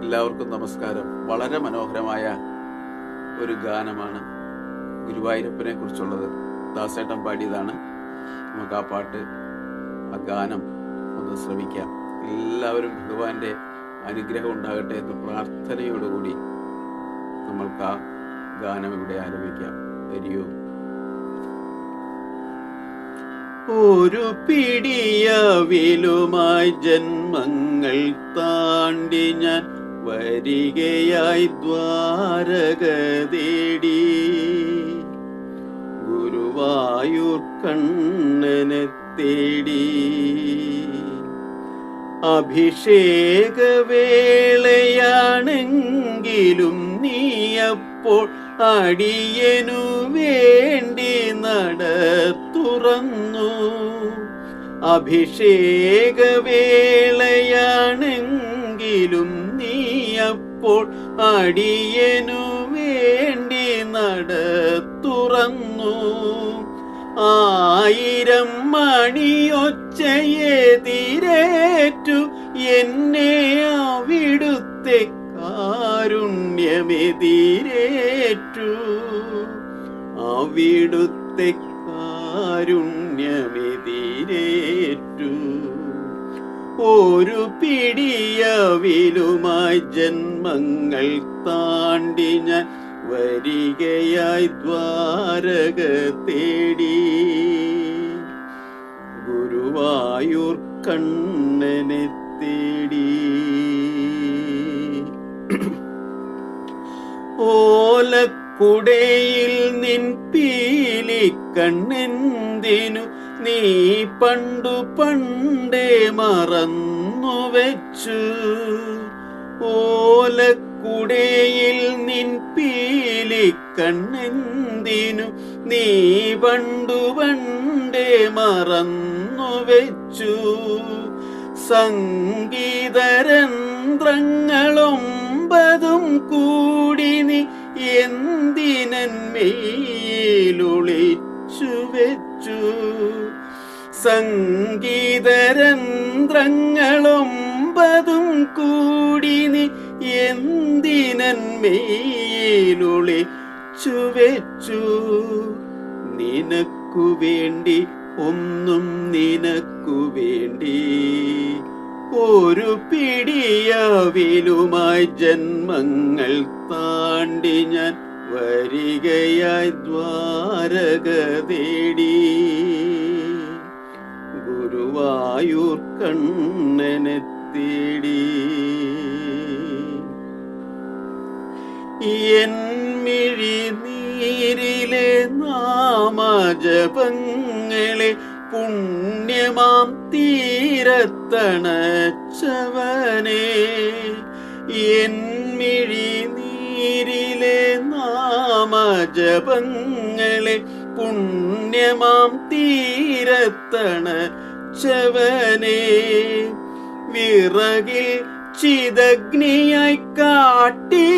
എല്ലാവർക്കും നമസ്കാരം. വളരെ മനോഹരമായ ഒരു ഗാനമാണ് ഗുരുവായൂരപ്പനെ കുറിച്ചുള്ളത്. ദാസേട്ടൻ പാടിയതാണ്. നമുക്ക് ആ പാട്ട്, ആ ഗാനം ഒന്ന് ശ്രമിക്കാം. എല്ലാവരും ഭഗവാന്റെ അനുഗ്രഹം ഉണ്ടാകട്ടെ എന്ന് പ്രാർത്ഥനയോടുകൂടി നമ്മൾക്ക് ആ ഗാനം ഇവിടെ ആലപിക്കാം. വരിയോ. ഒരു പിടിയവിലുമായി ജന്മങ്ങൾ താണ്ടി ഞാൻ വരികയായി ദ്വാരക തേടി. ഗുരുവായൂർ കണ്ണനെ തേടി. അഭിഷേകവേളയാണെങ്കിലും നീയപ്പോൾ അടിയനു വേണ്ടി നട തുറന്നു. അഭിഷേകവേളയാണെങ്കിലും നീയപ്പോൾ അടിയനു വേണ്ടി നട തുറന്നു. 1000 മണിയൊച്ചയെതിരേറ്റു എന്നെ അവിടുത്തെ കാരുണ്യമെതിരേറ്റു. അവിടുത്തെ കാരുണ്യമെതിരേറ്റു. ഒരു പിടിയവിലുമായി ജന്മങ്ങൾ താണ്ടി ഞാൻ വരികയായി ദ്വാരക തേടി. ഗുരുവായൂർ കണ്ണനെ തേടി. ഓലക്കുടയിൽ നിൻ പീലി കണ്ണെന്തിനു നീ പണ്ടേ മറന്നു വെച്ചു. ഓലക്കുടയിൽ നിൻ പീലി കണ്ണെന്തിനു നീ പണ്ടേ മറന്നു വെച്ചു. സംഗീതരന്ധ്രങ്ങളൊമ്പതും കൂടി നീ എന്തിനന്മേലൊളിച്ചു വെച്ചു. സംഗീതരന്ധ്രങ്ങളൊമ്പതും കൂടി നീ എന്തിനന്മേലൊളിച്ചു വെച്ചു. നിനക്കു വേണ്ടി, ഒന്നും നിനക്കു വേണ്ടി. ഒരു പിടിയവിലുമായി ജന്മങ്ങൾ താണ്ടി ഞാൻ വരികയായി ദ്വാരക തേടി. ഗുരുവായൂർ കണ്ണനെ തേടി. എന്മിഴി നീരിലെ നാമജപങ്ങളെ പുണ്യമാം തീരത്തണച്ചവനെ. എന്മിഴി നീരിലെ നാമജപങ്ങളെ പുണ്യമാം തീരത്തണച്ചവനെ. വിറകിൽ ചിതഗ്നിയായി കാട്ടിലലഞ്ഞപ്പോൾ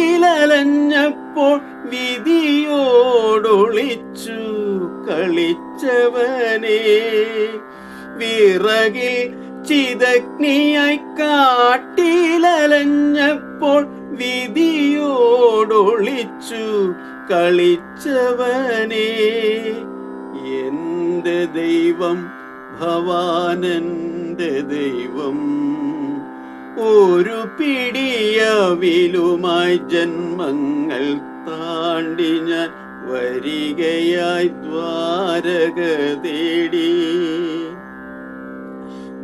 വിധിയോടൊളിച്ചു കളിച്ചവനെ. വിറകിൽ ചിതഗ്നിയായി കാട്ടിലലഞ്ഞപ്പോൾ വിധിയോടൊളിച്ചു കളിച്ചവനെ. എന്റെ ദൈവം, ഭവാനെന്റെ ദൈവം. ഒരു പിടിയവിലുമായി ജന്മങ്ങൾ താണ്ടി ഞാൻ വരികയായി ദ്വാരക തേടി.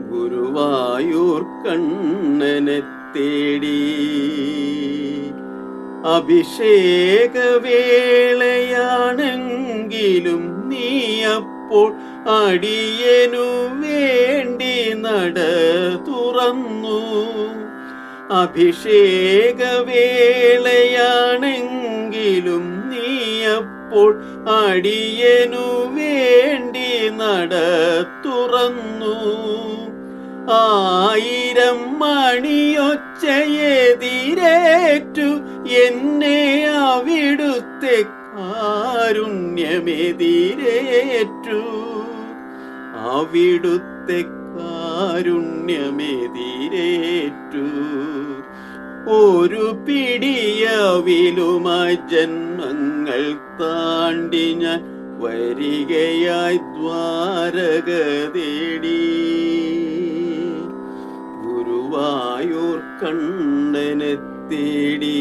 ഗുരുവായൂർ കണ്ണനെ തേടി. അഭിഷേകവേളയാണെങ്കിലും നീയപ്പോൾ അടിയനു വേണ്ടി നട തുറന്നു. അഭിഷേകവേളയാണെങ്കിലും നീയപ്പോൾ അടിയനു വേണ്ടി നട തുറന്നു. 1000 മണിയൊച്ചയെതിരേറ്റു എന്നെ അവിടുത്തെ കാരുണ്യമെതിരേറ്റു. അവിടുത്തെ കാരുണ്യമെതിരേറ്റു. ഒരു പിടിയവിലുമായി ജന്മങ്ങൾ താണ്ടി ഞാൻ വരികയായി ദ്വാരക തേടി. ഗുരുവായൂർ കണ്ണനെ തേടി,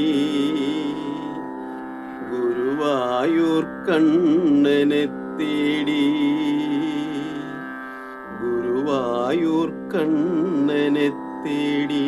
ഗുരുവായൂർ കണ്ണനെ തേടി, ഗുരുവായൂർ കണ്ണനെ തേടി.